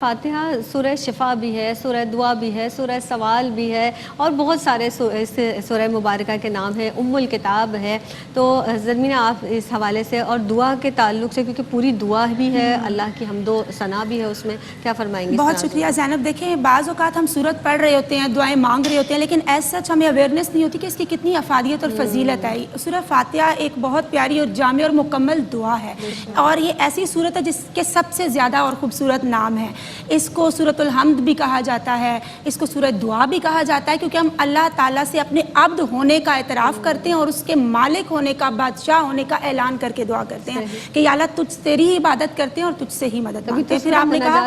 فاتحہ سورہ شفا بھی ہے، سورہ دعا بھی ہے، سورہ سوال بھی ہے اور بہت سارے سورہ مبارکہ کے نام ہیں، ام الکتاب ہے۔ تو زرمینہ آپ اس حوالے سے اور دعا کے تعلق سے، کیونکہ پوری دعا بھی ہے، اللہ کی حمد و ثنا بھی ہے، اس میں کیا فرمائیں گے؟ بہت شکریہ زینب۔ دیکھیں بعض اوقات ہم سورت پڑھ رہے ہوتے ہیں، دعائیں مانگ رہے ہوتے ہیں، لیکن ایز سچ ہمیں اویئرنیس نہیں ہوتی کہ اس کی کتنی افادیت اور فضیلت ہے۔ سورہ فاتحہ ایک بہت پیاری اور جامع اور مکمل دعا ہے، اور یہ ایسی سورت ہے جس کے سب سے زیادہ اور خوبصورت نام ہے۔ اس کو سورۃ الحمد بھی کہا جاتا ہے، اس کو سورہ دعا بھی کہا جاتا ہے، کیونکہ ہم اللہ تعالیٰ سے اپنے عبد ہونے کا اعتراف کرتے ہیں اور اس کے مالک ہونے کا، بادشاہ ہونے کا اعلان کر کے دعا کرتے ہیں کہ یا اللہ تیری ہی عبادت کرتے ہیں اور تجھ سے ہی مدد مانگتے ہیں۔ پھر آپ نے کہا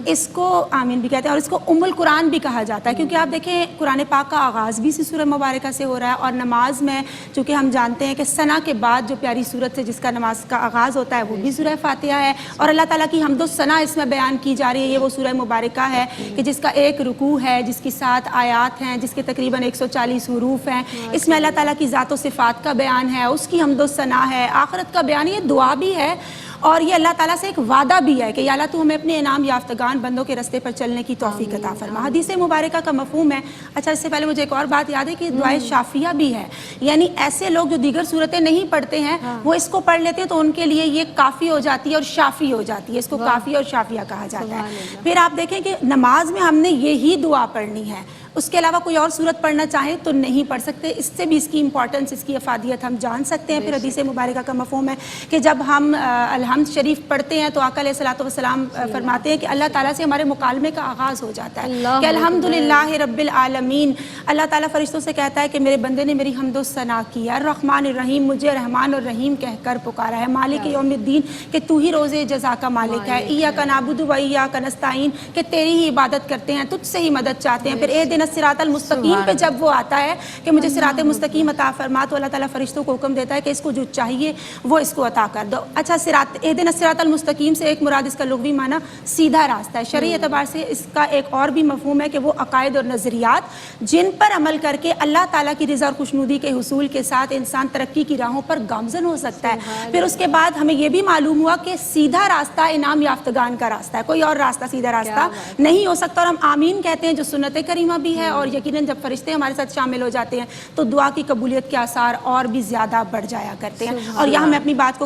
اس کو آمین بھی کہتے ہیں، اور اس کو ام القرآن بھی کہا جاتا ہے، کیونکہ آپ دیکھیں قرآن پاک کا آغاز بھی اسی سورہ مبارکہ سے ہو رہا ہے، اور نماز میں چونکہ ہم جانتے ہیں کہ ثنا کے بعد جو پیاری سورت سے جس کا نماز کا آغاز ہوتا ہے وہ بھی سورہ فاتحہ ہے، اور اللہ تعالیٰ کی حمد و ثنا اس میں بیان کی جا رہی ہے۔ یہ وہ سورہ مبارکہ ہے کہ جس کا ایک رکوع ہے، جس کی 7 آیات ہیں، جس کے تقریباً 140 حروف ہیں۔ اس میں اللہ تعالیٰ کی ذات و صفات کا بیان ہے، اس کی حمد و ثنا ہے، آخرت کا بیان، یہ دعا بھی ہے، اور یہ اللہ تعالیٰ سے ایک وعدہ بھی ہے کہ یا اللہ تو ہمیں اپنے انعام یافتگان بندوں کے رستے پر چلنے کی توفیق عطا فرما۔ حدیث مبارکہ کا مفہوم ہے، اچھا اس سے پہلے مجھے ایک اور بات یاد ہے کہ دعائے شافیہ بھی ہے، یعنی ایسے لوگ جو دیگر صورتیں نہیں پڑھتے ہیں وہ اس کو پڑھ لیتے ہیں تو ان کے لیے یہ کافی ہو جاتی ہے اور شافی ہو جاتی ہے، اس کو کافی اور شافیہ کہا جاتا ہے۔ پھر آپ دیکھیں کہ نماز میں ہم نے یہی دعا پڑھنی ہے، اس کے علاوہ کوئی اور صورت پڑھنا چاہیں تو نہیں پڑھ سکتے۔ اس سے بھی اس کی امپورٹنس، اس کی افادیت ہم جان سکتے ہیں۔ پھر حدیث مبارکہ کا مفہوم ہے کہ جب ہم الحمد شریف پڑھتے ہیں تو آقا علیہ الصلوۃ والسلام فرماتے ہیں کہ اللہ تعالیٰ سے ہمارے مکالمے کا آغاز ہو جاتا ہے کہ الحمدللہ رب العالمین۔ اللہ تعالیٰ فرشتوں سے کہتا ہے کہ میرے بندے نے میری حمد و ثنا کی ہے، الرحمن الرحیم، مجھے رحمان اور رحیم کہہ کر پکارا ہے، مالک یوم الدین کہ تو ہی روز جزا کا مالک ہے، ایاک نعبد و ایاک نستعین کہ تیری ہی عبادت کرتے ہیں، تجھ سے ہی مدد چاہتے ہیں۔ پھر اہدنا الصراط المستقیم پہ جب وہ آتا ہے کہ مجھے صراط مستقیم عطا فرما، تو اللہ تعالیٰ فرشتوں کو حکم دیتا ہے کہ اس کو جو چاہیے وہ اس کو عطا کر دو۔ اچھا اہدنا الصراط المستقیم سے ایک مراد اس کا لغوی معنی سیدھا راستہ ہے، شرعی اعتبار سے اس کا ایک اور بھی مفہوم ہے کہ وہ عقائد اور نظریات جن پر عمل کر کے اللہ تعالیٰ کی رضا اور خوشنودی کے حصول کے ساتھ انسان ترقی کی راہوں پر گامزن ہو سکتا ہے۔ پھر اس کے بعد ہمیں یہ بھی معلوم ہوا کہ سیدھا راستہ انعام یافتگان کا راستہ ہے، کوئی اور راستہ سیدھا راستہ نہیں ہو سکتا، اور ہم آمین کہتے ہیں جو سنت کریمہ بھی ہے، اور یقیناً جب فرشتے ہمارے ساتھ شامل ہو جاتے ہیں تو دعا کی قبولیت کے آثار اور بھی زیادہ بڑھ جایا کرتے ہیں۔ اور یہاں میں اپنی بات کو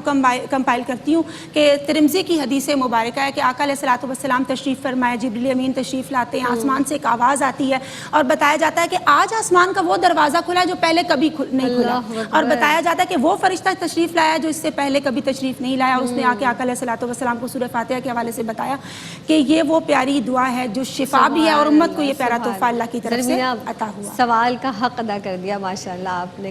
کمپائل کرتی ہوں کہ ترمذی کی حدیث مبارکہ ہے کہ آقا علیہ الصلوۃ والسلام تشریف فرمائے، جبریل امین تشریف لاتے ہیں، آسمان سے ایک آواز آتی ہے اور بتایا جاتا ہے کہ آج آسمان کا وہ دروازہ کھلا ہے جو پہلے کبھی نہیں کھلا، اور بتایا جاتا ہے کہ وہ فرشتہ تشریف لایا جو اس سے پہلے کبھی تشریف نہیں لایا، اور اس نے آ کے آقا علیہ الصلوۃ والسلام کو سورہ فاتحہ کے حوالے سے بتایا کہ یہ وہ پیاری دعا ہے جو شفا بھی ہے، اور امت کو یہ پیارا تحفہ اللہ کی طرف سے عطا ہوا۔ سوال کا حق ادا کر دیا ماشاءاللہ آپ نے۔